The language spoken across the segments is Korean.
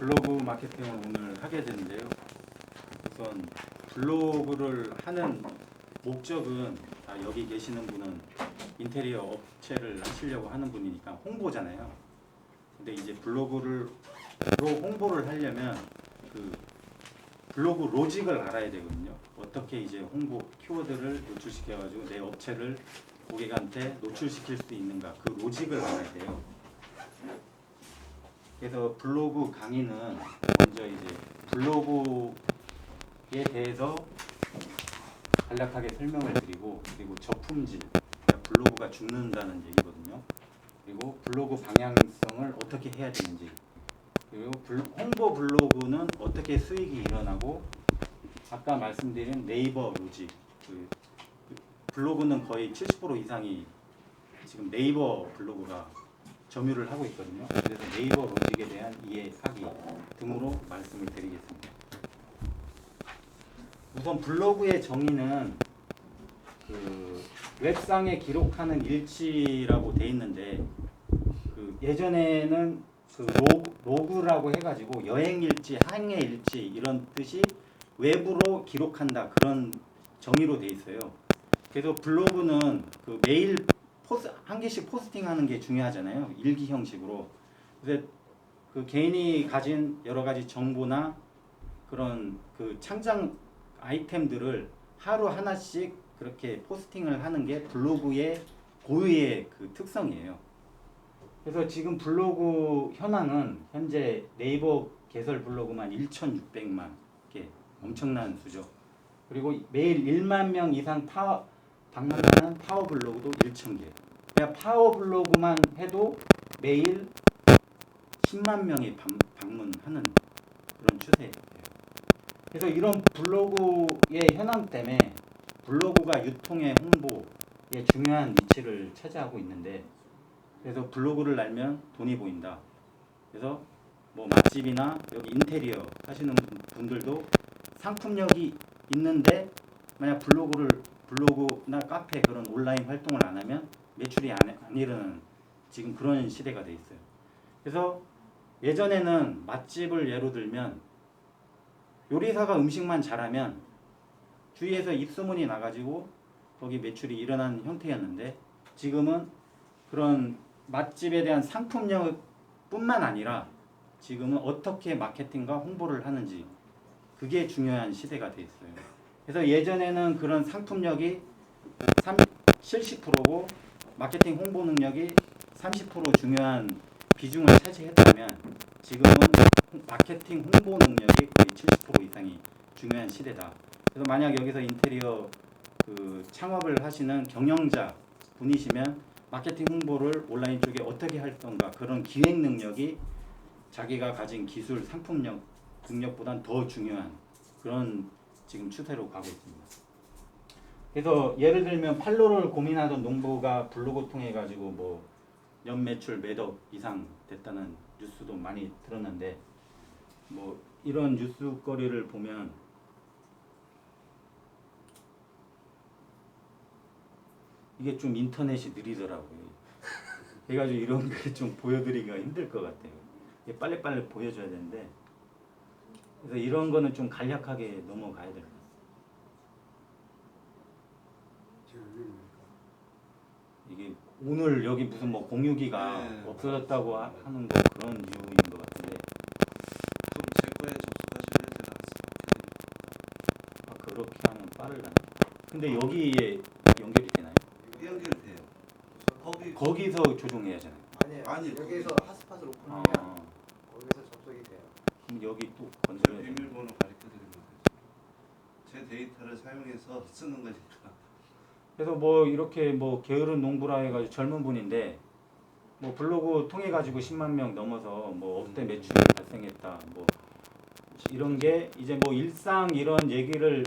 블로그 마케팅을 오늘 하게 되는데요. 우선 블로그를 하는 목적은 여기 계시는 분은 인테리어 업체를 하시려고 하는 분이니까 홍보잖아요. 근데 이제 블로그로 홍보를 하려면 그 블로그 로직을 알아야 되거든요. 어떻게 이제 홍보 키워드를 노출시켜가지고 내 업체를 고객한테 노출시킬 수 있는가, 그 로직을 알아야 돼요. 그래서 블로그 강의는 먼저 이제 블로그에 대해서 간략하게 설명을 드리고, 그리고 저품질, 그러니까 블로그가 죽는다는 얘기거든요. 그리고 블로그 방향성을 어떻게 해야 되는지, 그리고 홍보 블로그는 어떻게 수익이 일어나고, 아까 말씀드린 네이버 로직, 블로그는 거의 70% 이상이 지금 네이버 블로그가 점유를 하고 있거든요. 그래서 네이버 로직에 대한 이해하기 등으로 말씀을 드리겠습니다. 우선 블로그의 정의는 그 웹상에 기록하는 일치라고 돼 있는데, 그 예전에는 그 로그라고 해가지고 여행 일지, 항해 일지 이런 뜻이 외부로 기록한다, 그런 정의로 돼 있어요. 그래서 블로그는 그 매일 한 개씩 포스팅하는 게 중요하잖아요. 일기 형식으로. 그래서 그 개인이 가진 여러 가지 정보나 그런 그 창작 아이템들을 하루 하나씩 그렇게 포스팅을 하는 게 블로그의 고유의 그 특성이에요. 그래서 지금 블로그 현황은 현재 네이버 개설 블로그만 1,600만 개, 엄청난 수죠. 그리고 매일 1만 명 이상 방문하는 파워 블로그도 1,000개. 그냥 파워 블로그만 해도 매일 10만 명이 방문하는 그런 추세예요. 그래서 이런 블로그의 현황 때문에 블로그가 유통의 홍보에 중요한 위치를 차지하고 있는데, 그래서 블로그를 날면 돈이 보인다. 그래서 뭐 맛집이나 여기 인테리어 하시는 분들도 상품력이 있는데, 만약 블로그나 카페 그런 온라인 활동을 안 하면 매출이 안 일어나는 지금 그런 시대가 돼 있어요. 그래서 예전에는 맛집을 예로 들면 요리사가 음식만 잘하면 주위에서 입소문이 나가지고 거기 매출이 일어나는 형태였는데, 지금은 그런 맛집에 대한 상품력뿐만 아니라 지금은 어떻게 마케팅과 홍보를 하는지, 그게 중요한 시대가 돼 있어요. 그래서 예전에는 그런 상품력이 70%고 마케팅 홍보 능력이 30% 중요한 비중을 차지했다면, 지금은 마케팅 홍보 능력이 거의 70% 이상이 중요한 시대다. 그래서 만약 여기서 인테리어 그 창업을 하시는 경영자 분이시면 마케팅 홍보를 온라인 쪽에 어떻게 할 건가, 그런 기획 능력이 자기가 가진 기술, 상품력 능력보단 더 중요한 그런 지금 추세로 가고 있습니다. 그래서 예를 들면 팔로를 고민하던 농부가 블로그 통해 가지고 뭐 연매출 몇억 이상 됐다는 뉴스도 많이 들었는데, 뭐 이런 뉴스거리를 보면 이게 좀 인터넷이 느리더라고요. 그래가지고 이런 게 좀 보여드리기가 힘들 것 같아요. 이게 빨리빨리 보여줘야 되는데, 그래서 이런 거는 좀 간략하게 넘어가야 될 것 같아요. 이게 오늘 여기 무슨 뭐 공유기가 없어졌다고 하는 거 그런 이유인 것 같은데. 좀 제 거에 접속하시면 제가 그렇게 하면 빠르려나? 근데 여기에 연결이 되나요? 연결돼요. 거기서 조종해야 하잖아요. 아니 여기에서 거기서. 핫스팟을 오픈하면 거기서 접속이 돼요. 그럼 여기 또 제 건드려야 돼요. 비밀번호 가르쳐드리면 되죠. 제 데이터를 사용해서 쓰는 거니까. 그래서 뭐 이렇게 뭐 게으른 농부라 해가지고 젊은 분인데 뭐 블로그 통해 가지고 10만 명 넘어서 뭐 억대 매출이 발생했다, 뭐 이런 게 이제 뭐 일상 이런 얘기를,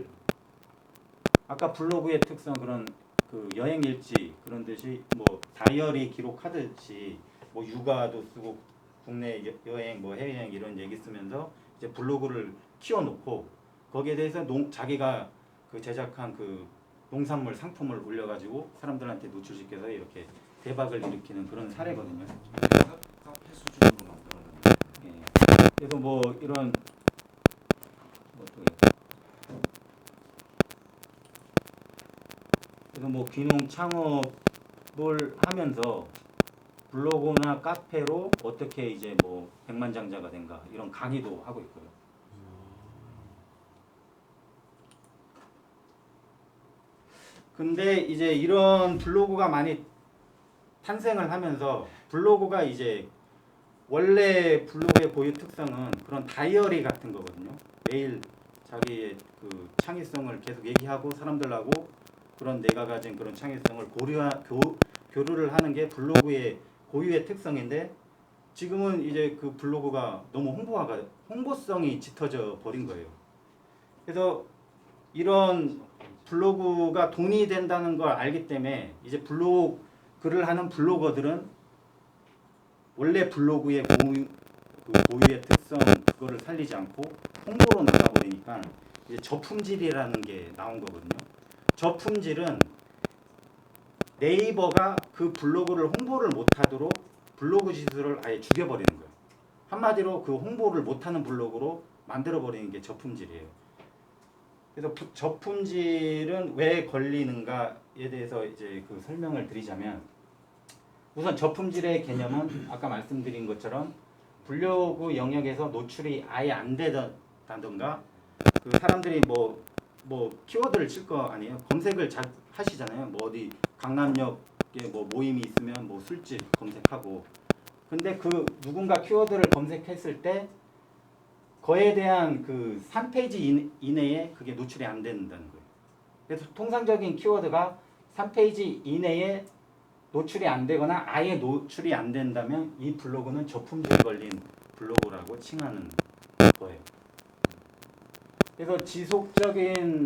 아까 블로그의 특성 그런 그 여행 일지 그런 듯이 뭐 다이어리 기록하듯이 뭐 육아도 쓰고 국내 여행 뭐 해외여행 이런 얘기 쓰면서 이제 블로그를 키워놓고 거기에 대해서 자기가 그 제작한 그 농산물 상품을 올려가지고 사람들한테 노출시켜서 이렇게 대박을 일으키는 그런 사례거든요. 카페 수준으로 만들었는데. 예. 그래서 뭐 이런 그래서 뭐 귀농 창업을 하면서 블로그나 카페로 어떻게 이제 뭐 백만장자가 된가 이런 강의도 하고 있고요. 근데 이제 이런 블로그가 많이 탄생을 하면서 블로그가 이제 원래 블로그의 고유 특성은 그런 다이어리 같은 거거든요. 매일 자기의 그 창의성을 계속 얘기하고 사람들하고 그런 내가 가진 그런 창의성을 교류를 하는 게 블로그의 고유의 특성인데 지금은 이제 그 블로그가 너무 홍보성이 짙어져 버린 거예요. 그래서 이런 블로그가 돈이 된다는 걸 알기 때문에 이제 글을 하는 블로거들은 원래 블로그의 고유의 특성 그거를 살리지 않고 홍보로 나가버리니까 이제 저품질이라는 게 나온 거거든요. 저품질은 네이버가 그 블로그를 홍보를 못하도록 블로그 지수를 아예 죽여버리는 거예요. 한마디로 그 홍보를 못하는 블로그로 만들어버리는 게 저품질이에요. 그래서 저품질은 왜 걸리는가에 대해서 이제 그 설명을 드리자면 우선 저품질의 개념은 아까 말씀드린 것처럼 블로그 영역에서 노출이 아예 안 되다던가 그 사람들이 뭐 키워드를 칠 거 아니에요. 검색을 잘 하시잖아요. 뭐 어디 강남역에 뭐 모임이 있으면 뭐 술집 검색하고 근데 그 누군가 키워드를 검색했을 때 그에 대한 그 3페이지 이내에 그게 노출이 안 된다는 거예요. 그래서 통상적인 키워드가 3페이지 이내에 노출이 안 되거나 아예 노출이 안 된다면 이 블로그는 저품질 걸린 블로그라고 칭하는 거예요. 그래서 지속적인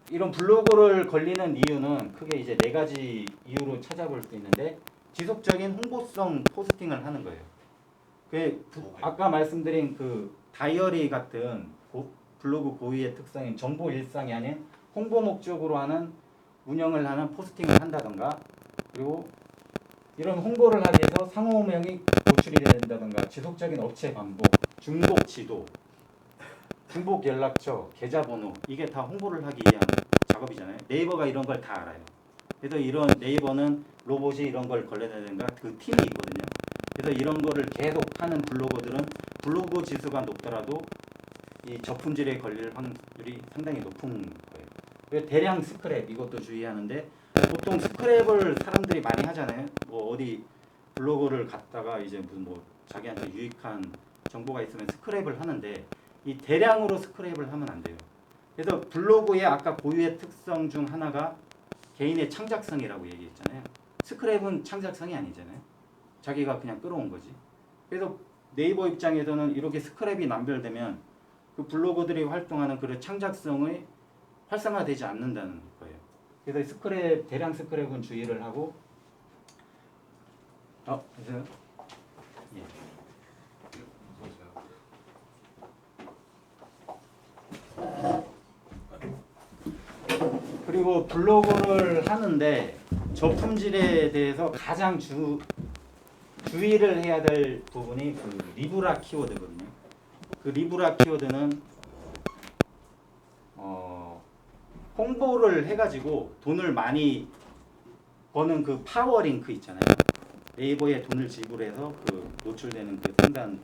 이런 블로그를 걸리는 이유는 크게 이제 4가지 이유로 찾아볼 수 있는데 지속적인 홍보성 포스팅을 하는 거예요. 아까 말씀드린 그 다이어리 같은 블로그 고유의 특성인 정보 일상이 아닌 홍보 목적으로 하는 운영을 하는 포스팅을 한다던가 그리고 이런 홍보를 하기 위해서 상호명이 노출이 된다던가 지속적인 업체 반복, 중복 지도, 중복 연락처, 계좌번호 이게 다 홍보를 하기 위한 작업이잖아요. 네이버가 이런 걸 다 알아요. 그래서 이런 네이버는 로봇이 이런 걸 걸러내는가 그 팀이 있거든요. 그래서 이런 거를 계속 하는 블로거들은 블로그 지수가 높더라도 이 저품질에 걸릴 확률이 상당히 높은 거예요. 그래서 대량 스크랩 이것도 주의하는데 보통 스크랩을 사람들이 많이 하잖아요. 뭐 어디 블로그를 갔다가 이제 무슨 뭐 자기한테 유익한 정보가 있으면 스크랩을 하는데 이 대량으로 스크랩을 하면 안 돼요. 그래서 블로그의 아까 고유의 특성 중 하나가 개인의 창작성이라고 얘기했잖아요. 스크랩은 창작성이 아니잖아요. 자기가 그냥 끌어온 거지. 그래서 네이버 입장에서는 이렇게 스크랩이 남별되면 그 블로거들이 활동하는 그런 창작성이 활성화되지 않는다는 거예요. 그래서 대량 스크랩은 주의를 하고 보세요. 예. 그리고 블로그를 하는데 저품질에 대해서 가장 주의를 해야 될 부분이 그 리브라 키워드거든요. 그 리브라 키워드는 홍보를 해가지고 돈을 많이 버는 그 파워링크 있잖아요. 네이버에 돈을 지불해서 그 노출되는 그 상단에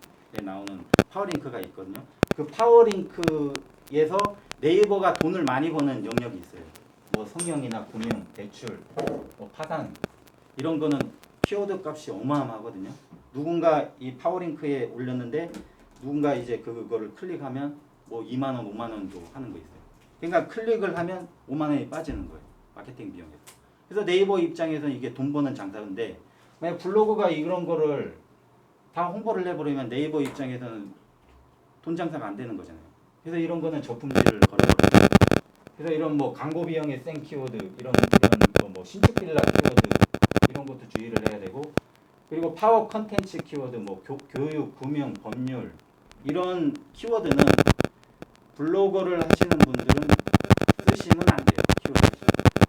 나오는 파워링크가 있거든요. 그 파워링크에서 네이버가 돈을 많이 버는 영역이 있어요. 뭐 성형이나 금융, 대출, 뭐 파산 이런 거는 키워드 값이 어마어마하거든요. 누군가 이 파워링크에 올렸는데 누군가 이제 그거를 클릭하면 뭐 2만 원, 5만 원도 하는 거 있어요. 그러니까 클릭을 하면 5만 원이 빠지는 거예요. 마케팅 비용에서. 그래서 네이버 입장에서는 이게 돈 버는 장사인데 만약 블로그가 이런 거를 다 홍보를 해버리면 네이버 입장에서는 돈 장사가 안 되는 거잖아요. 그래서 이런 거는 저품질을 걸어버려요. 그래서 이런 뭐 광고 비용의 센 키워드 이런 뭐 신축 빌라 키워드 이런 것도 주의를 해야 되고 그리고 파워 컨텐츠 키워드 뭐 교육, 금융, 법률 이런 키워드는 블로거를 하시는 분들은 쓰시면 안 돼요. 키워드.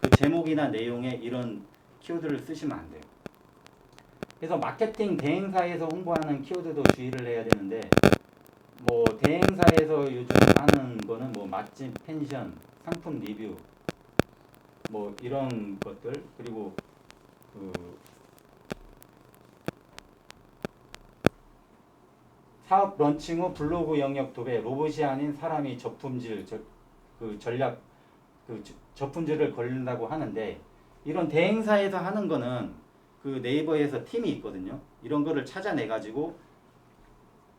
그 제목이나 내용에 이런 키워드를 쓰시면 안 돼요. 그래서 마케팅 대행사에서 홍보하는 키워드도 주의를 해야 되는데 뭐 대행사에서 요즘 하는 거는 뭐 맛집, 펜션, 상품 리뷰 뭐 이런 것들 그리고 그 사업 런칭 후 블로그 영역 도배 로봇이 아닌 사람이 저품질 그 전략 저품질을 걸린다고 하는데 이런 대행사에서 하는 거는 그 네이버에서 팀이 있거든요. 이런 거를 찾아내 가지고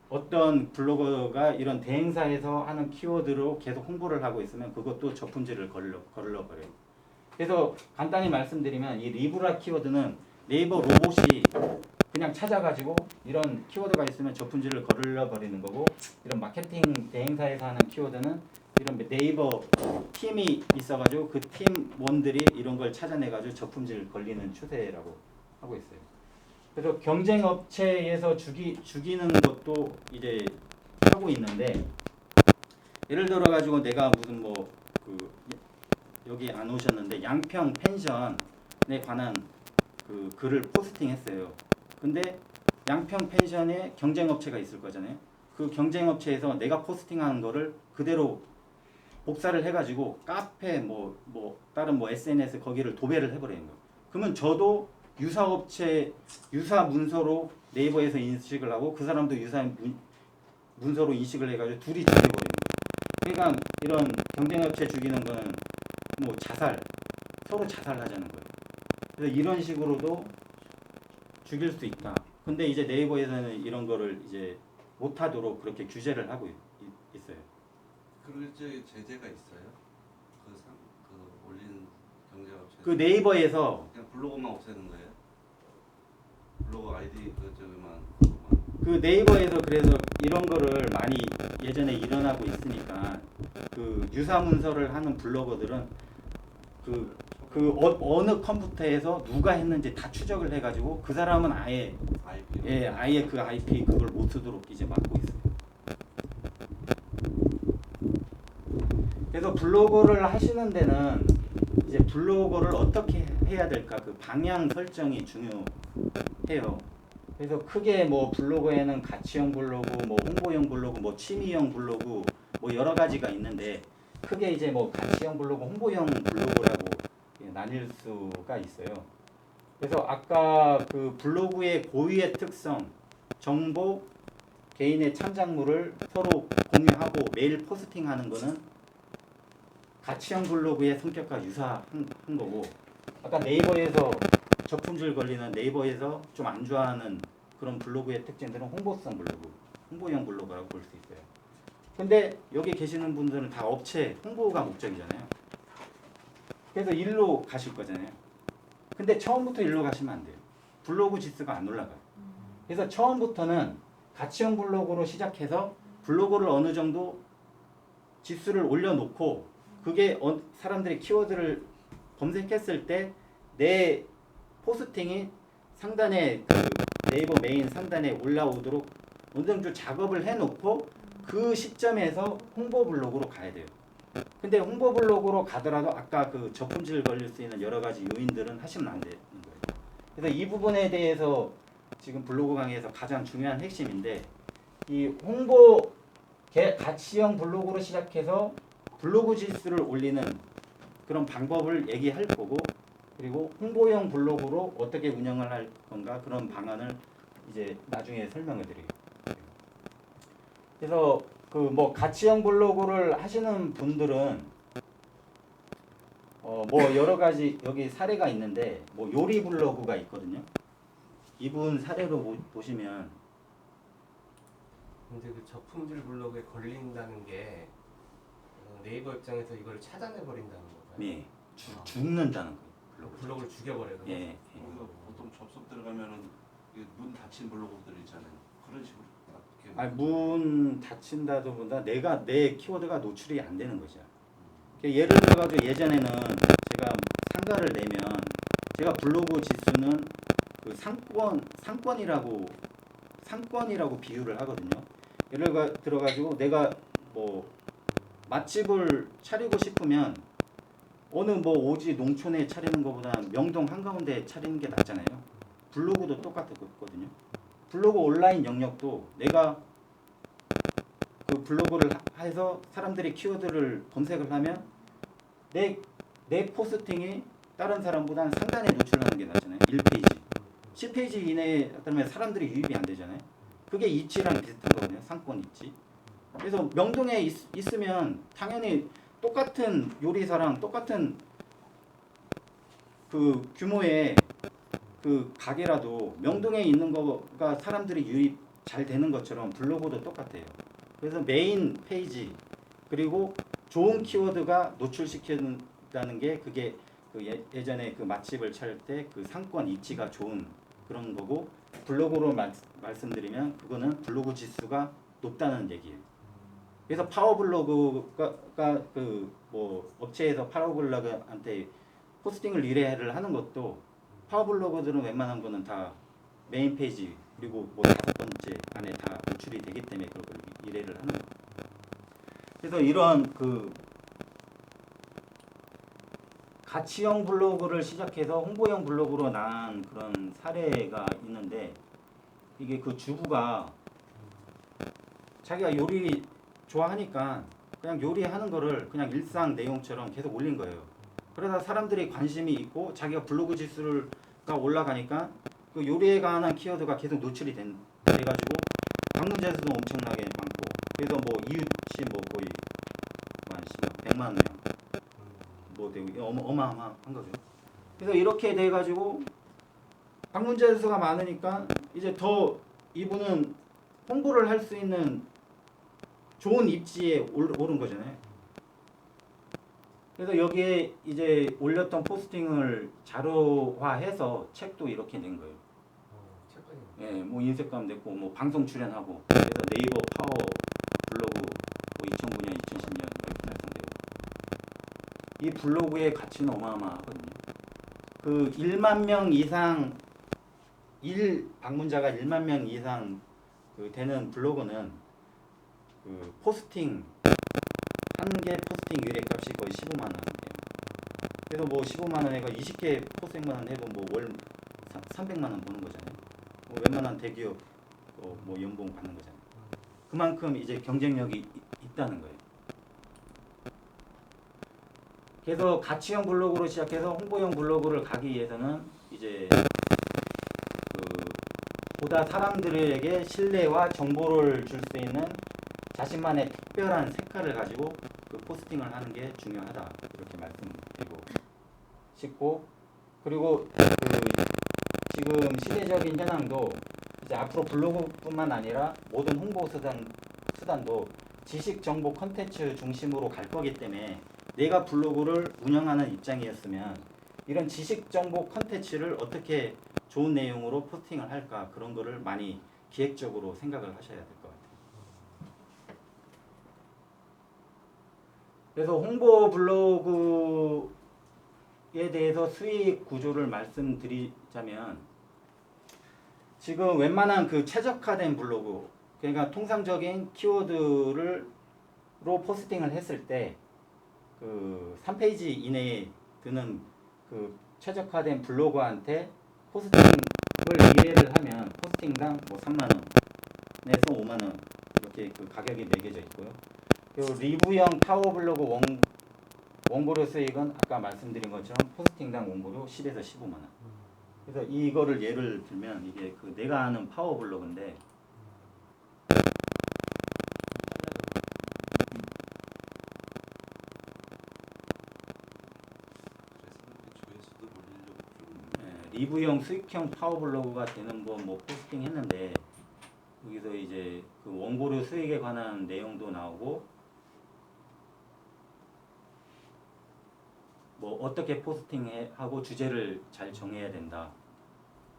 어떤 블로거가 이런 대행사에서 하는 키워드로 계속 홍보를 하고 있으면 그것도 저품질을 걸러버려요. 그래서 간단히 말씀드리면 이 리브라 키워드는 네이버 로봇이 그냥 찾아가지고 이런 키워드가 있으면 저품질을 걸러버리는 거고 이런 마케팅 대행사에서 하는 키워드는 이런 네이버 팀이 있어가지고 그 팀원들이 이런 걸 찾아내가지고 저품질 걸리는 추세라고 하고 있어요. 그래서 경쟁 업체에서 죽이는 것도 이제 하고 있는데 예를 들어 가지고 내가 무슨 뭐 그 여기 안 오셨는데 양평 펜션에 관한 그 글을 포스팅했어요. 근데 양평 펜션에 경쟁 업체가 있을 거잖아요. 그 경쟁 업체에서 내가 포스팅한 거를 그대로 복사를 해가지고 카페 뭐 다른 뭐 SNS 거기를 도배를 해버리는 거예요. 그러면 저도 유사 업체 유사 문서로 네이버에서 인식을 하고 그 사람도 유사 문서로 인식을 해가지고 둘이 죽여버리는 거예요. 그러니까 이런 경쟁 업체 죽이는 거는 뭐 서로 자살하자는 거예요. 그래서 이런 식으로도 죽일 수 있다. 근데 이제 네이버에서는 이런 거를 이제 못하도록 그렇게 규제를 하고 있어요. 그럴 때 제재가 있어요? 그 올린 경제업체. 그 네이버에서 그냥 블로그만 없애는 거예요? 블로그 아이디 그저기만. 그 네이버에서 그래서 이런 거를 많이 예전에 일어나고 있으니까 그 유사 문서를 하는 블로거들은 어느 컴퓨터에서 누가 했는지 다 추적을 해가지고 그 사람은 아예 그 IP 그걸 못 쓰도록 이제 막고 있어요. 그래서 블로거를 하시는 데는 이제 블로거를 어떻게 해야 될까 그 방향 설정이 중요해요. 그래서 크게 뭐 블로그에는 가치형 블로그, 뭐 홍보형 블로그, 뭐 취미형 블로그 뭐 여러 가지가 있는데 크게 이제 뭐 가치형 블로그, 홍보형 블로그라고 나뉠 수가 있어요. 그래서 아까 그 블로그의 고유의 특성, 정보, 개인의 창작물을 서로 공유하고 매일 포스팅하는 거는 가치형 블로그의 성격과 유사한 거고 아까 네이버에서 저품질 걸리는 네이버에서 좀 안 좋아하는 그런 블로그의 특징들은 홍보성 블로그, 홍보형 블로그라고 볼 수 있어요. 근데 여기 계시는 분들은 다 업체 홍보가 목적이잖아요. 그래서 일로 가실 거잖아요. 근데 처음부터 일로 가시면 안 돼요. 블로그 지수가 안 올라가요. 그래서 처음부터는 가치형 블로그로 시작해서 블로그를 어느 정도 지수를 올려놓고 그게 사람들이 키워드를 검색했을 때 내 포스팅이 상단에 그 네이버 메인 상단에 올라오도록 어느 정도 작업을 해놓고 그 시점에서 홍보 블로그로 가야 돼요. 근데 홍보 블로그로 가더라도 아까 그 저품질 걸릴 수 있는 여러 가지 요인들은 하시면 안 되는 거예요. 그래서 이 부분에 대해서 지금 블로그 강의에서 가장 중요한 핵심인데 이 홍보 가치형 블로그로 시작해서 블로그 지수를 올리는 그런 방법을 얘기할 거고 그리고 홍보형 블로그로 어떻게 운영을 할 건가 그런 방안을 이제 나중에 설명을 드리겠습니다. 그래서 그 뭐 가치형 블로그를 하시는 분들은 뭐 여러 가지 여기 사례가 있는데 뭐 요리 블로그가 있거든요. 이분 사례로 보시면 근데 그 저품질 블로그에 걸린다는 게 네이버 입장에서 이걸 찾아내 버린다는 건가요? 예, 죽는다는 거예요. 블로그를 죽여버려요. 예. 우리가 보통 접속 들어가면은 이문 닫힌 블로그들 있잖아요. 그런 식으로 이렇게 문 닫힌다기보다 내 키워드가 노출이 안 되는 거죠. 예를 들어가지고 예전에는 제가 상가를 내면 제가 블로그 지수는 그 상권이라고 비유를 하거든요. 예를 들어가지고 내가 뭐 맛집을 차리고 싶으면 어느 뭐 오지 농촌에 차리는 것보다 명동 한가운데 차리는 게 낫잖아요. 블로그도 똑같거든요. 블로그 온라인 영역도 내가 그 블로그를 해서 사람들이 키워드를 검색을 하면 내 포스팅이 다른 사람보다는 상단에 노출하는 게 낫잖아요. 1페이지. 10페이지 이내에 그러면 사람들이 유입이 안 되잖아요. 그게 입지랑 비슷한 거거든요. 상권 입지. 그래서 명동에 있으면 당연히 똑같은 요리사랑 똑같은 그 규모의 그 가게라도 명동에 있는 거가 사람들이 유입 잘 되는 것처럼 블로그도 똑같아요. 그래서 메인 페이지 그리고 좋은 키워드가 노출시킨다는 게 그게 그 예전에 그 맛집을 찾을 때 그 상권 입지가 좋은 그런 거고 블로그로 말씀드리면 그거는 블로그 지수가 높다는 얘기예요. 그래서 파워블로그가 그 뭐 업체에서 파워블로그한테 포스팅을 의뢰를 하는 것도 파워블로그들은 웬만한 거는 다 메인 페이지 그리고 뭐 5번째 안에 다 노출이 되기 때문에 그걸 의뢰를 하는 거예요. 그래서 이런 그 가치형 블로그를 시작해서 홍보형 블로그로 나은 그런 사례가 있는데 이게 그 주부가 자기가 요리 좋아하니까 그냥 요리하는 거를 그냥 일상 내용처럼 계속 올린 거예요. 그러다 사람들이 관심이 있고 자기가 블로그 지수가 올라가니까 그 요리에 관한 키워드가 계속 노출이 돼가지고 방문자 수도 엄청나게 많고 그래서 뭐 이웃이 뭐 거의 한 100만 명 뭐 되고 어마어마한 거죠. 그래서 이렇게 돼가지고 방문자 수가 많으니까 이제 더 이분은 홍보를 할 수 있는 좋은 입지에 오른 거잖아요. 그래서 여기에 이제 올렸던 포스팅을 자료화해서 책도 이렇게 낸 거예요. 책까지. 예, 뭐 인쇄감 냈고 뭐 방송 출연하고 그래서 네이버 파워 블로그 뭐 2009년, 2010년 이렇게 달성되고 이 블로그의 가치는 어마어마하거든요. 그 1만 명 이상 방문자가 1만 명 이상 그 되는 블로그는 그 포스팅 한 개 포스팅 의뢰값이 거의 15만 원이에요. 그래서 뭐 15만 원에가 20개 포스팅만 해도 뭐 월 300만 원 버는 거잖아요. 뭐 웬만한 대기업 뭐 연봉 받는 거잖아요. 그만큼 이제 경쟁력이 있다는 거예요. 그래서 가치형 블로그로 시작해서 홍보형 블로그를 가기 위해서는 이제 보다 사람들에게 신뢰와 정보를 줄 수 있는 자신만의 특별한 색깔을 가지고 그 포스팅을 하는 게 중요하다 이렇게 말씀드리고 싶고 그리고 그 지금 시대적인 현황도 이제 앞으로 블로그뿐만 아니라 모든 홍보 수단도 지식 정보 콘텐츠 중심으로 갈 거기 때문에 내가 블로그를 운영하는 입장이었으면 이런 지식 정보 콘텐츠를 어떻게 좋은 내용으로 포스팅을 할까 그런 거를 많이 기획적으로 생각을 하셔야 될 것 같아요. 그래서 홍보 블로그에 대해서 수익 구조를 말씀드리자면 지금 웬만한 그 최적화된 블로그 그러니까 통상적인 키워드로 포스팅을 했을 때 그 3페이지 이내에 드는 그 최적화된 블로거한테 포스팅을 의뢰를 하면 포스팅당 뭐 3만 원에서 5만 원 이렇게 그 가격이 매겨져 있고요. 그리고 리뷰형 파워블로그 원고료 수익은 아까 말씀드린 것처럼 포스팅당 원고료 10에서 15만 원. 그래서 이거를 예를 들면 이게 그 내가 아는 파워블로그인데 그래서 조회수도 올리려고 좀 리뷰형 수익형 파워블로그가 되는 거 뭐 포스팅 했는데 여기서 이제 그 원고료 수익에 관한 내용도 나오고 뭐 어떻게 포스팅하고 주제를 잘 정해야 된다.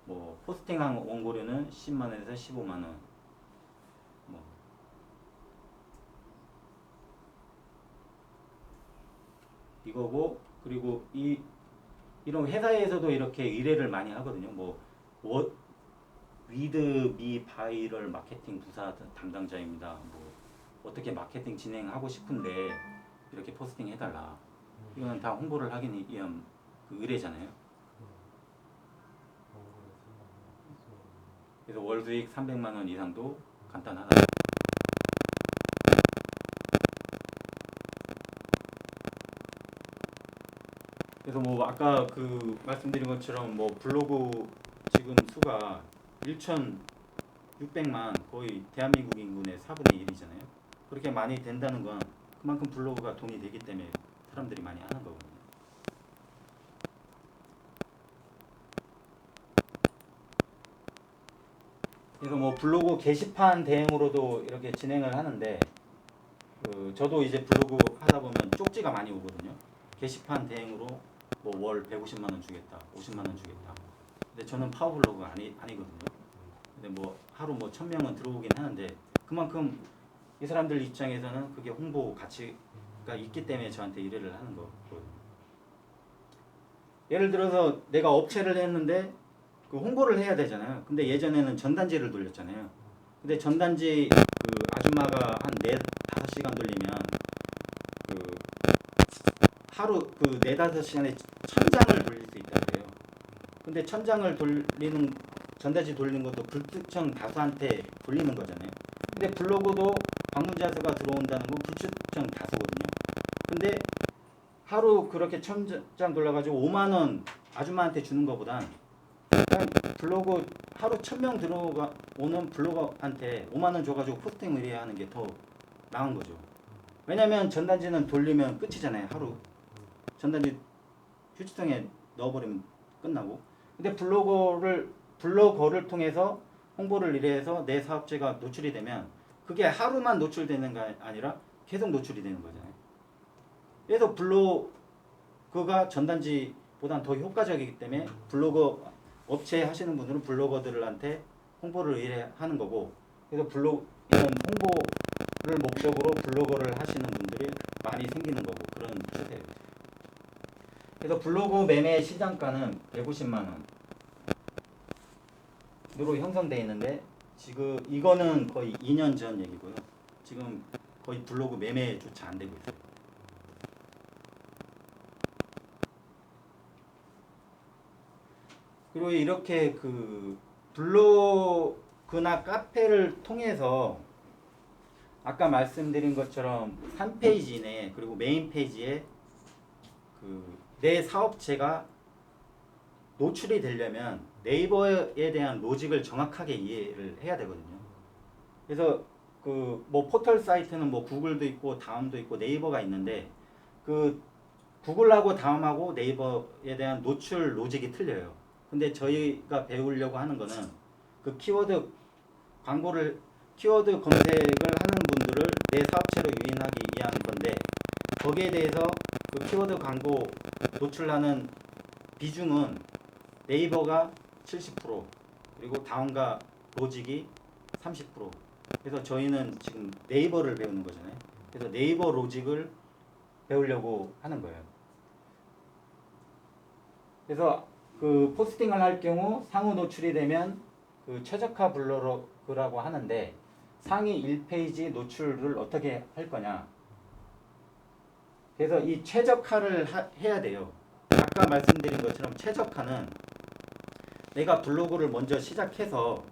뭐 포스팅한 원고료는 10만 원에서 15만 원. 뭐 이거고 그리고 이런 회사에서도 이렇게 의뢰를 많이 하거든요. 뭐 위드 미 바이럴 마케팅 부사 담당자입니다. 뭐 어떻게 마케팅 진행하고 싶은데 이렇게 포스팅 해달라. 이거는 다 홍보를 하기 위한 그 의뢰잖아요. 그래서 월 수익 300만 원 이상도 간단하다. 그래서 뭐 아까 그 말씀드린 것처럼 뭐 블로그 지금 수가 1,600만 거의 대한민국 인구의 4분의 1이잖아요. 그렇게 많이 된다는 건 그만큼 블로그가 돈이 되기 때문에 사람들이 많이 하는 거거든요. 그래서 뭐 블로그 게시판 대행으로도 이렇게 진행을 하는데 저도 이제 블로그 하다 보면 쪽지가 많이 오거든요. 게시판 대행으로 뭐 월 150만 원 주겠다, 50만 원 주겠다. 근데 저는 파워블로그 아니거든요. 근데 뭐 하루 뭐 1,000명은 들어오긴 하는데 그만큼 이 사람들 입장에서는 그게 홍보 가치가 있기 때문에 저한테 의뢰를 하는 거거든요. 예를 들어서 내가 업체를 했는데 그 홍보를 해야 되잖아요. 근데 예전에는 전단지를 돌렸잖아요. 근데 전단지 그 아줌마가 한 4-5시간 돌리면 그 하루 그 4-5시간에 1,000장을 돌릴 수 있다고 해요. 근데 1,000장을 돌리는 전단지 돌리는 것도 불특정 다수한테 돌리는 거잖아요. 근데 블로그도 방문자 수가 들어온다는 건 불특정 다수거든요. 근데 하루 그렇게 1,000장 돌려가지고 5만 원 아줌마한테 주는 것보단 그냥 블로그 하루 1,000명 들어오는 블로거한테 5만 원 줘가지고 포스팅 의뢰하는 게 더 나은 거죠. 왜냐면 전단지는 돌리면 끝이잖아요. 하루 전단지 휴지통에 넣어버리면 끝나고. 근데 블로거를 통해서 홍보를 의뢰해서 내 사업체가 노출이 되면 그게 하루만 노출되는 게 아니라 계속 노출이 되는 거잖아요. 그래서 블로그가 전단지보다는 더 효과적이기 때문에 블로거 업체 하시는 분들은 블로거들한테 홍보를 의뢰하는 거고, 그래서 이런 홍보를 목적으로 블로거를 하시는 분들이 많이 생기는 거고 그런 추세예요. 그래서 블로그 매매 시장가는 150만 원으로 형성되어 있는데 지금 이거는 거의 2년 전 얘기고요. 지금 거의 블로그 매매조차 안 되고 있어요. 그리고 이렇게 그 블로그나 카페를 통해서 아까 말씀드린 것처럼 3페이지 이내에 그리고 메인 페이지에 그 내 사업체가 노출이 되려면 네이버에 대한 로직을 정확하게 이해를 해야 되거든요. 그래서 그 뭐 포털 사이트는 뭐 구글도 있고 다음도 있고 네이버가 있는데 그 구글하고 다음하고 네이버에 대한 노출 로직이 틀려요. 근데 저희가 배우려고 하는 거는 그 키워드 검색을 하는 분들을 내 사업체로 유인하기 위한 건데 거기에 대해서 그 키워드 광고 노출하는 비중은 네이버가 70% 그리고 다음과 로직이 30%. 그래서 저희는 지금 네이버를 배우는 거잖아요. 그래서 네이버 로직을 배우려고 하는 거예요. 그래서 그 포스팅을 할 경우 상호 노출이 되면 그 최적화 블로그라고 하는데 상위 1페이지 노출을 어떻게 할 거냐. 그래서 이 최적화를 해야 돼요. 아까 말씀드린 것처럼 최적화는 내가 블로그를 먼저 시작해서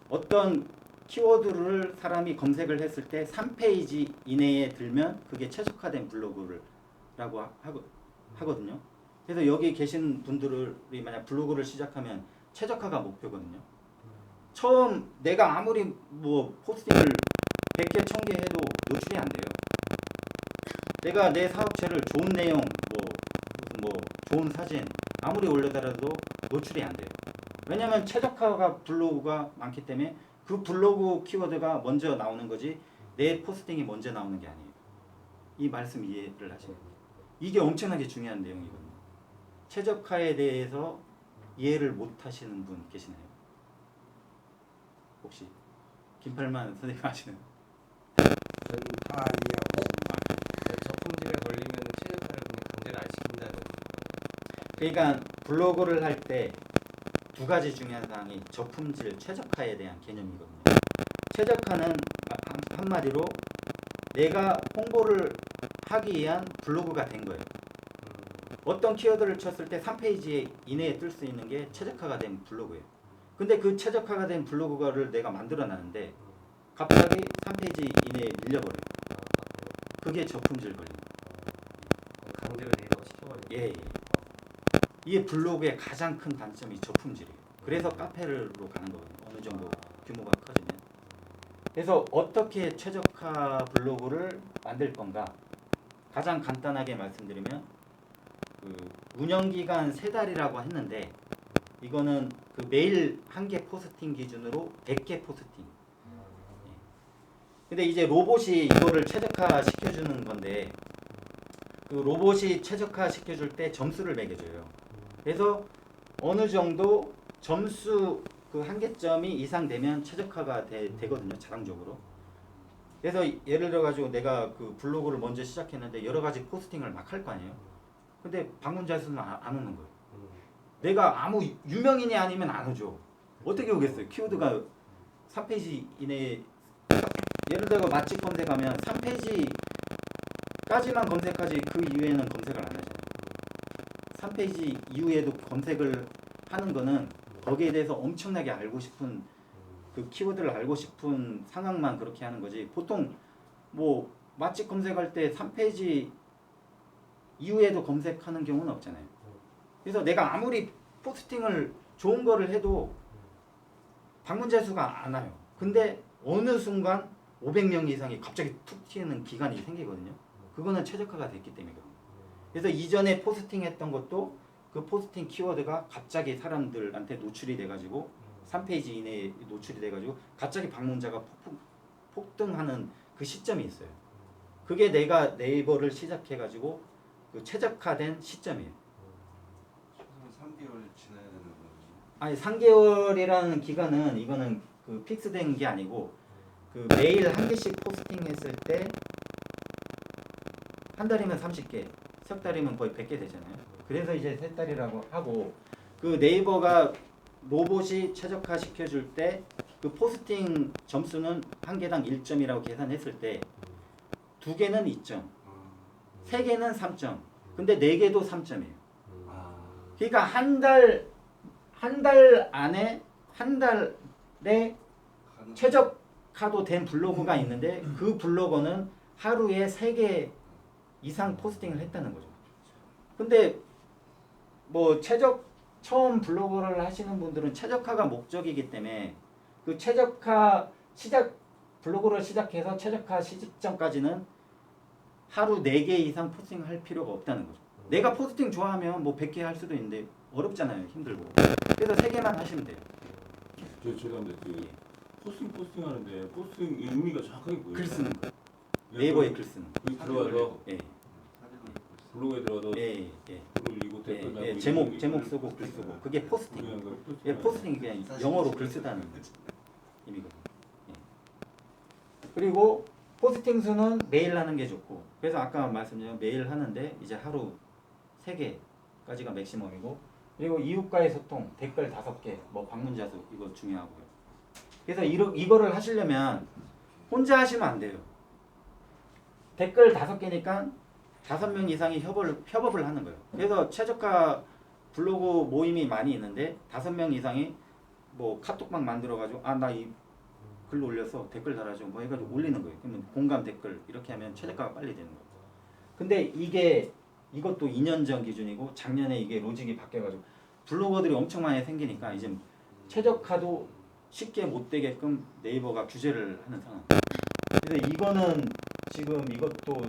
어떤 키워드를 사람이 검색을 했을 때 3페이지 이내에 들면 그게 최적화된 블로그라고 하거든요. 그래서 여기 계신 분들이 만약 블로그를 시작하면 최적화가 목표거든요. 처음 내가 아무리 뭐 포스팅을 100개, 1000개 해도 노출이 안 돼요. 내가 내 사업체를 좋은 내용, 뭐 좋은 사진 아무리 올려달아도 노출이 안 돼요. 왜냐하면 최적화가 블로그가 많기 때문에 그 블로그 키워드가 먼저 나오는 거지 내 포스팅이 먼저 나오는 게 아니에요. 이 말씀 이해를 하셔야 돼요. 이게 엄청나게 중요한 내용이거든요. 최적화에 대해서 이해를 못 하시는 분 계시나요? 혹시 김팔만 선생님 아시나요? 저는 다 이해하고 있습니다. 저품질에 걸리면 최저가를 그냥 강제를 안 시킨다는. 그러니까 블로그를 할 때 두 가지 중요한 사항이 저품질, 최적화에 대한 개념이거든요. 최적화는 한마디로 내가 홍보를 하기 위한 블로그가 된 거예요. 어떤 키워드를 쳤을 때 3페이지 이내에 뜰 수 있는 게 최적화가 된 블로그예요. 근데 그 최적화가 된 블로그를 내가 만들어 놨는데 갑자기 3페이지 이내에 밀려버려요. 그게 저품질 걸린 거예요. 강제로 네이버가 시켜버리는. 예. 이게 블로그의 가장 큰 단점이 저품질이에요. 그래서 카페로 가는 거거든요. 어느 정도 규모가 커지면. 그래서 어떻게 최적화 블로그를 만들 건가? 가장 간단하게 말씀드리면 그 운영 기간 3달이라고 했는데 이거는 그 매일 1개 포스팅 기준으로 100개 포스팅. 근데 이제 로봇이 이거를 최적화 시켜주는 건데 그 로봇이 최적화 시켜줄 때 점수를 매겨줘요. 그래서 어느 정도 점수 그 한계점이 이상 되면 최적화가 되거든요. 자동적으로. 그래서 예를 들어 가지고 내가 그 블로그를 먼저 시작했는데 여러 가지 포스팅을 막 할 거 아니에요. 근데 방문자 수는 안 오는 거예요. 내가 아무 유명인이 아니면 안 오죠. 어떻게 오겠어요? 키워드가 3페이지 이내에 예를 들어 맛집 검색하면 3페이지까지만 검색하지 그 이후에는 검색을 안 하잖아요. 3페이지 이후에도 검색을 하는 거는 거기에 대해서 엄청나게 알고 싶은 그 키워드를 알고 싶은 상황만 그렇게 하는 거지. 보통 뭐 맛집 검색할 때 3페이지 이후에도 검색하는 경우는 없잖아요. 그래서 내가 아무리 포스팅을 좋은 거를 해도 방문자 수가 안 와요. 근데 어느 순간 500명 이상이 갑자기 툭 튀는 기간이 생기거든요. 그거는 최적화가 됐기 때문이거든요. 그래서 이전에 포스팅했던 것도 그 포스팅 키워드가 갑자기 사람들한테 노출이 돼가지고 3페이지 이내에 노출이 돼가지고 갑자기 방문자가 폭등하는 그 시점이 있어요. 그게 내가 네이버를 시작해가지고 그 최적화된 시점이에요. 최소한 3개월 지나야 되는 거지. 아니 3개월이라는 기간은 이거는 그 픽스된 게 아니고 그 매일 1개씩 포스팅했을 때 한 달이면 30개, 석 달이면 거의 100개 되잖아요. 그래서 이제 3달이라고 하고 그 네이버가 로봇이 최적화 시켜줄 때 그 포스팅 점수는 한 개당 1점이라고 계산했을 때 2개는 2점, 3개는 3점, 근데 4개도 3점이에요. 그러니까 한 달 안에 한 달에 최적화도 된 블로그가 있는데 그 블로거는 하루에 3개 이상 포스팅을 했다는 거죠. 근데 뭐 처음 블로그를 하시는 분들은 최적화가 목적이기 때문에 그 최적화 블로그를 시작해서 최적화 시점까지는 하루 4개 이상 포스팅할 필요가 없다는 거죠. 내가 포스팅 좋아하면 뭐 100개 할 수도 있는데 어렵잖아요. 힘들고. 그래서 3개만 하시면 돼요. 죄송한데 그 포스팅 하는데 포스팅 의미가 정확하게 뭐예요? 글 쓰는 거. 네이버에 글 쓰는 거. 거기 들어가서 예. 블로그에 들어가서 예. 글 올리고 댓글 달고 예. 제목 쓰고 글 쓰고 그게 포스팅. 예, 포스팅이 그냥 영어로 글 쓰다는 의미거든요. 예. 그리고 포스팅 수는 매일 하는 게 좋고 그래서 아까 말씀드린 매일 하는데 이제 하루 3개까지가 맥시멈이고 그리고 이웃과의 소통 댓글 5개 뭐 방문자 수 이거 중요하고요. 그래서 이거를 하시려면 혼자 하시면 안 돼요. 댓글 5개니까 5명 이상이 협업을 하는 거예요. 그래서 최적화 블로그 모임이 많이 있는데 5명 이상이 뭐 카톡방 만들어가지고 나 이 글 올려서 댓글 달아줘 뭐 해가지고 올리는 거예요. 그러면 공감 댓글 이렇게 하면 최저가가 빨리 되는 거예요. 근데 이것도 2년 전 기준이고 작년에 이게 로직이 바뀌어가지고 블로거들이 엄청 많이 생기니까 이제 최적화도 쉽게 못 되게끔 네이버가 규제를 하는 상황. 그래서 이거는 지금 이것도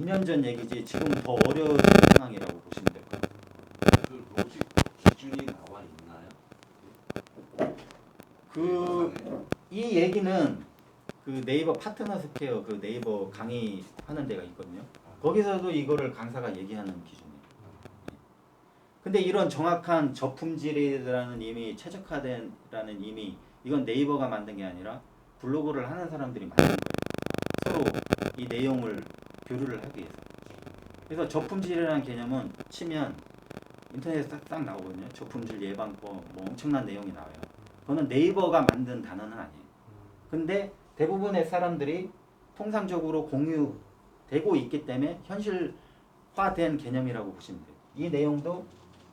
2년 전 얘기지 지금 더 어려운 상황이라고 보시면 될 거예요. 그 로직 기준이 나와 있나요? 이 얘기는 그 네이버 파트너 스퀘어 그 네이버 강의 하는 데가 있거든요. 거기서도 이거를 강사가 얘기하는 기준이에요. 근데 이런 정확한 저품질이라는 이미 최적화된라는 이미 이건 네이버가 만든 게 아니라 블로그를 하는 사람들이 만든 거예요. 서로 이 내용을 교류를 하기 위해서. 그래서 저품질이라는 개념은 치면 인터넷에 딱 나오거든요. 저품질 예방법 뭐 엄청난 내용이 나와요. 그거는 네이버가 만든 단어는 아니에요. 근데 대부분의 사람들이 통상적으로 공유되고 있기 때문에 현실화된 개념이라고 보시면 돼요. 이 내용도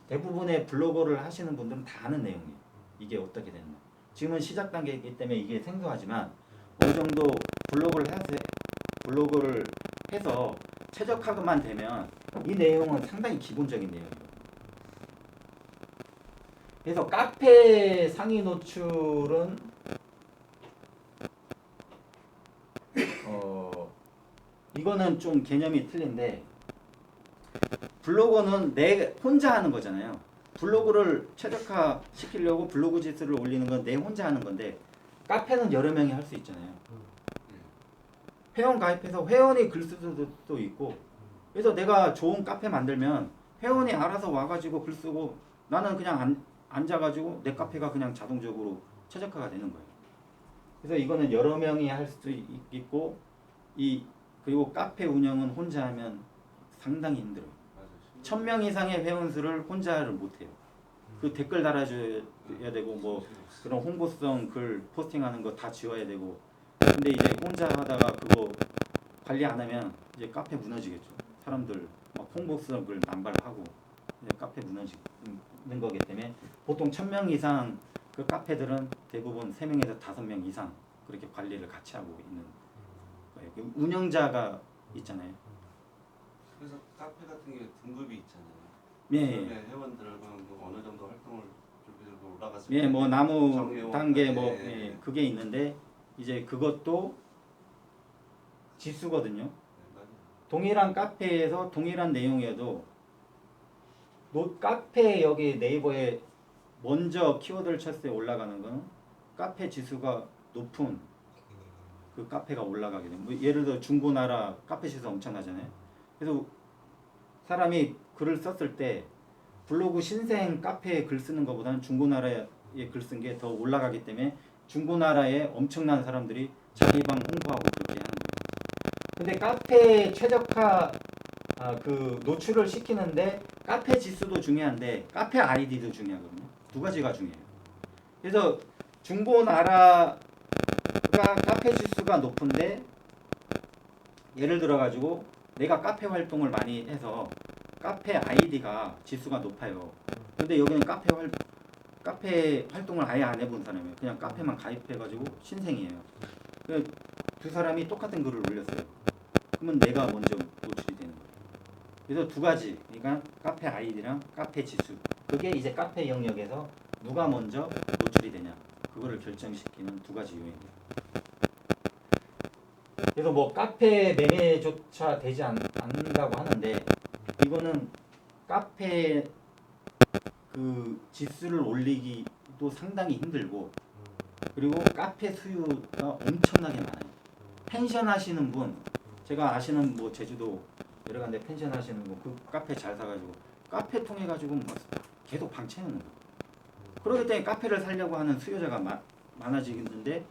대부분의 블로거를 하시는 분들은 다 아는 내용이에요. 이게 어떻게 되는 거. 지금은 시작 단계이기 때문에 이게 생소하지만 어느 정도 블로그를 해서 최적화만 되면 이 내용은 상당히 기본적인 내용이에요. 그래서 카페 상위 노출은 이거는 좀 개념이 틀린데 블로거는 내 혼자 하는 거잖아요. 블로그를 최적화 시키려고 블로그 지수를 올리는 건 내 혼자 하는 건데 카페는 여러 명이 할 수 있잖아요. 회원 가입해서 회원이 글 쓰는 수도 있고 그래서 내가 좋은 카페 만들면 회원이 알아서 와가지고 글 쓰고 나는 그냥 앉아가지고 내 카페가 그냥 자동적으로 최적화가 되는 거예요. 그래서 이거는 여러 명이 할 수도 있고 그리고 카페 운영은 혼자 하면 상당히 힘들어요. 맞아요. 1000명 이상의 회원 수를 혼자를 못해요. 그 댓글 달아줘야 되고 뭐 그런 홍보성 글 포스팅하는 거 다 지워야 되고 근데 이제 혼자 하다가 그거 관리 안 하면 이제 카페 무너지겠죠. 사람들 막 홍보성 글 남발하고 이제 카페 무너지는 거기 때문에 보통 1000명 이상 그 카페들은 대부분 3명에서 5명 이상 그렇게 관리를 같이 하고 있는 거예요. 그 운영자가 있잖아요. 그래서 카페 같은 게 등급이 있잖아요. 예. 그다음에 회원들은 어느 정도 활동을 준비되고 올라갔을 예, 뭐 나무 정리원 단계 뭐 예. 예, 그게 있는데 이제 그것도 지수거든요. 네, 맞아요. 동일한 카페에서 동일한 내용이어도 카페 여기 네이버에 먼저 키워드를 쳤을 때 올라가는 거는 카페 지수가 높은 그 카페가 올라가게 됩니다. 뭐 예를 들어 중고나라 카페 지수 엄청나잖아요. 그래서 사람이 글을 썼을 때 블로그 신생 카페에 글 쓰는 것보다는 중고나라에 글 쓴 게 더 올라가기 때문에 중고나라에 엄청난 사람들이 자기 방 홍보하고 그렇게 하는 거예요. 근데 카페 최적화 그 노출을 시키는데 카페 지수도 중요한데 카페 아이디도 중요하거든요. 두 가지가 중요해요. 그래서 중고나라가 카페 지수가 높은데 예를 들어 가지고 내가 카페 활동을 많이 해서 카페 아이디가 지수가 높아요. 근데 여기는 카페 활동을 아예 안 해본 사람이에요. 그냥 카페만 가입해가지고 신생이에요. 두 사람이 똑같은 글을 올렸어요. 그러면 내가 먼저 노출이 되는 거예요. 그래서 두 가지, 그러니까 카페 아이디랑 카페 지수. 그게 이제 카페 영역에서 누가 먼저 노출이 되냐, 그거를 결정시키는 두 가지 요인이에요. 그래서 뭐 카페 매매조차 되지 않는다고 하는데 이거는 카페 그 지수를 올리기도 상당히 힘들고 그리고 카페 수요가 엄청나게 많아요. 펜션 하시는 분, 제가 아시는 뭐 제주도 여러 군데 펜션 하시는 분 그 카페 잘 사가지고 카페 통해 가지고 뭐 계속 방치해놓는 거예요. 그렇기 때문에 카페를 살려고 하는 수요자가 많아지는데